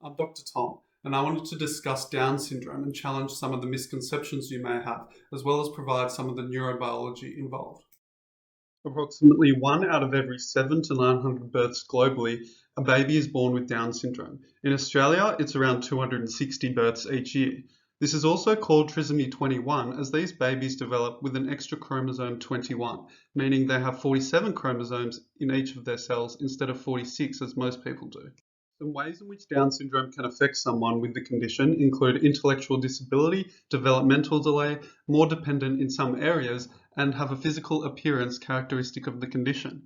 I'm Dr. Tom, and I wanted to discuss Down syndrome and challenge some of the misconceptions you may have, as well as provide some of the neurobiology involved. Approximately 1 out of every 7 to 900 births globally, a baby is born with Down syndrome. In Australia, it's around 260 births each year. This is also called trisomy 21 as these babies develop with an extra chromosome 21, meaning they have 47 chromosomes in each of their cells instead of 46 as most people do. Some ways in which Down syndrome can affect someone with the condition include intellectual disability, developmental delay, more dependent in some areas, and have a physical appearance characteristic of the condition.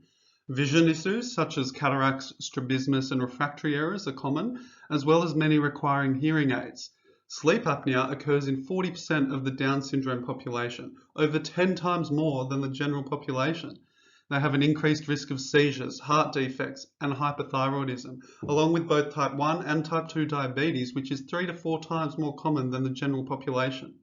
Vision issues such as cataracts, strabismus, and refractory errors are common, as well as many requiring hearing aids. Sleep apnea occurs in 40% of the Down syndrome population, over 10 times more than the general population. They have an increased risk of seizures, heart defects, and hypothyroidism, along with both type 1 and type 2 diabetes, which is 3 to 4 times more common than the general population.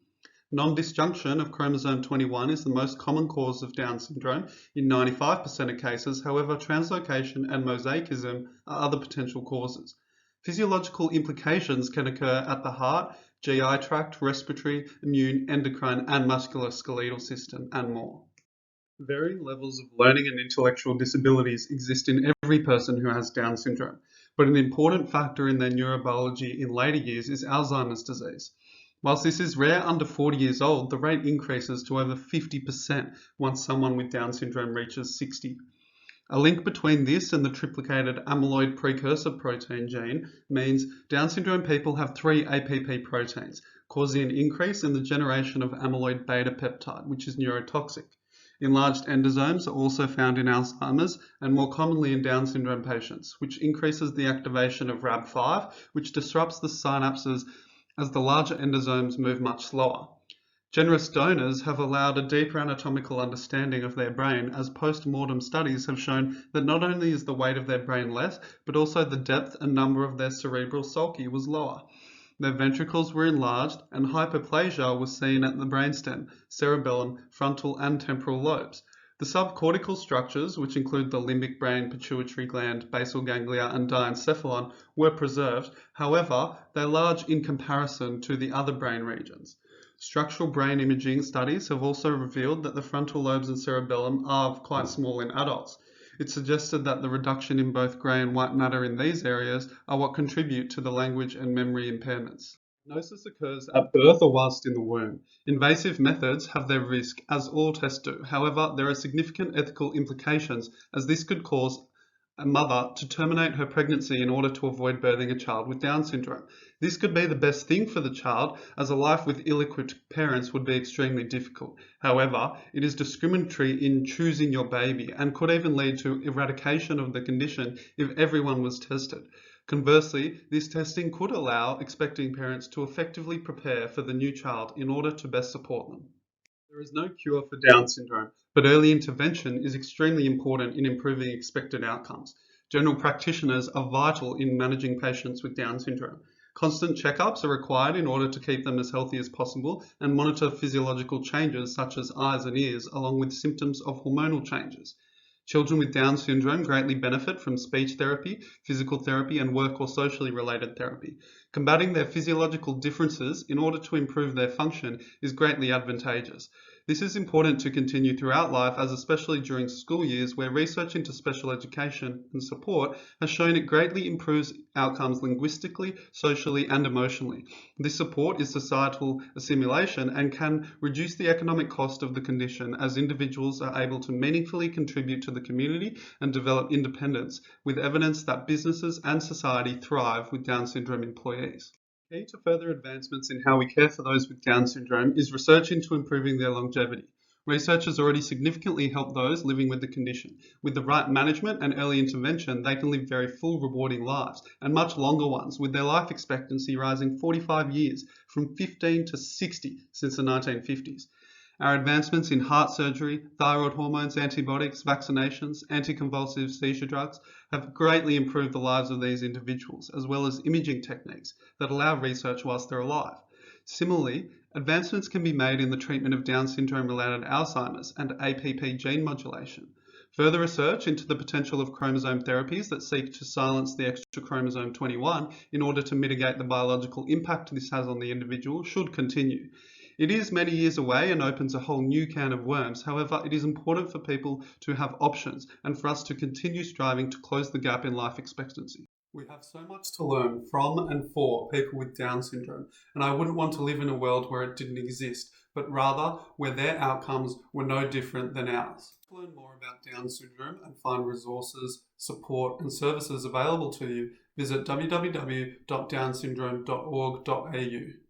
Non-disjunction of chromosome 21 is the most common cause of Down syndrome in 95% of cases. However, translocation and mosaicism are other potential causes. Physiological implications can occur at the heart, GI tract, respiratory, immune, endocrine, and musculoskeletal system, and more. Varying levels of learning and intellectual disabilities exist in every person who has Down syndrome, but an important factor in their neurobiology in later years is Alzheimer's disease. Whilst this is rare under 40 years old, the rate increases to over 50% once someone with Down syndrome reaches 60. A link between this and the triplicated amyloid precursor protein gene means Down syndrome people have 3 APP proteins, causing an increase in the generation of amyloid beta peptide, which is neurotoxic. Enlarged endosomes are also found in Alzheimer's and more commonly in Down syndrome patients, which increases the activation of RAB5, which disrupts the synapses as the larger endosomes move much slower. Generous donors have allowed a deeper anatomical understanding of their brain, as post-mortem studies have shown that not only is the weight of their brain less, but also the depth and number of their cerebral sulci was lower. Their ventricles were enlarged and hyperplasia was seen at the brainstem, cerebellum, frontal and temporal lobes. The subcortical structures, which include the limbic brain, pituitary gland, basal ganglia and diencephalon, were preserved. However, they're large in comparison to the other brain regions. Structural brain imaging studies have also revealed that the frontal lobes and cerebellum are quite small in adults. It suggested that the reduction in both grey and white matter in these areas are what contribute to the language and memory impairments. Diagnosis occurs at birth or whilst in the womb. Invasive methods have their risk, as all tests do. However, there are significant ethical implications, as this could cause a mother to terminate her pregnancy in order to avoid birthing a child with Down syndrome. This could be the best thing for the child, as a life with ill-equipped parents would be extremely difficult. However, it is discriminatory in choosing your baby and could even lead to eradication of the condition if everyone was tested. Conversely, this testing could allow expecting parents to effectively prepare for the new child in order to best support them. There is no cure for Down syndrome, but early intervention is extremely important in improving expected outcomes. General practitioners are vital in managing patients with Down syndrome. Constant checkups are required in order to keep them as healthy as possible and monitor physiological changes such as eyes and ears, along with symptoms of hormonal changes. Children with Down syndrome greatly benefit from speech therapy, physical therapy, and work or socially related therapy. Combating their physiological differences in order to improve their function is greatly advantageous. This is important to continue throughout life, as especially during school years, where research into special education and support has shown it greatly improves outcomes linguistically, socially, and emotionally. This support is societal assimilation and can reduce the economic cost of the condition, as individuals are able to meaningfully contribute to the community and develop independence, with evidence that businesses and society thrive with Down syndrome employees. Key to further advancements in how we care for those with Down syndrome is research into improving their longevity. Research has already significantly helped those living with the condition. With the right management and early intervention, they can live very full, rewarding lives, and much longer ones, with their life expectancy rising 45 years, from 15 to 60 since the 1950s. Our advancements in heart surgery, thyroid hormones, antibiotics, vaccinations, anticonvulsive seizure drugs have greatly improved the lives of these individuals, as well as imaging techniques that allow research whilst they're alive. Similarly, advancements can be made in the treatment of Down syndrome-related Alzheimer's and APP gene modulation. Further research into the potential of chromosome therapies that seek to silence the extra chromosome 21 in order to mitigate the biological impact this has on the individual should continue. It is many years away and opens a whole new can of worms. However, it is important for people to have options and for us to continue striving to close the gap in life expectancy. We have so much to learn from and for people with Down syndrome, and I wouldn't want to live in a world where it didn't exist, but rather where their outcomes were no different than ours. To learn more about Down syndrome and find resources, support and services available to you, visit www.downsyndrome.org.au.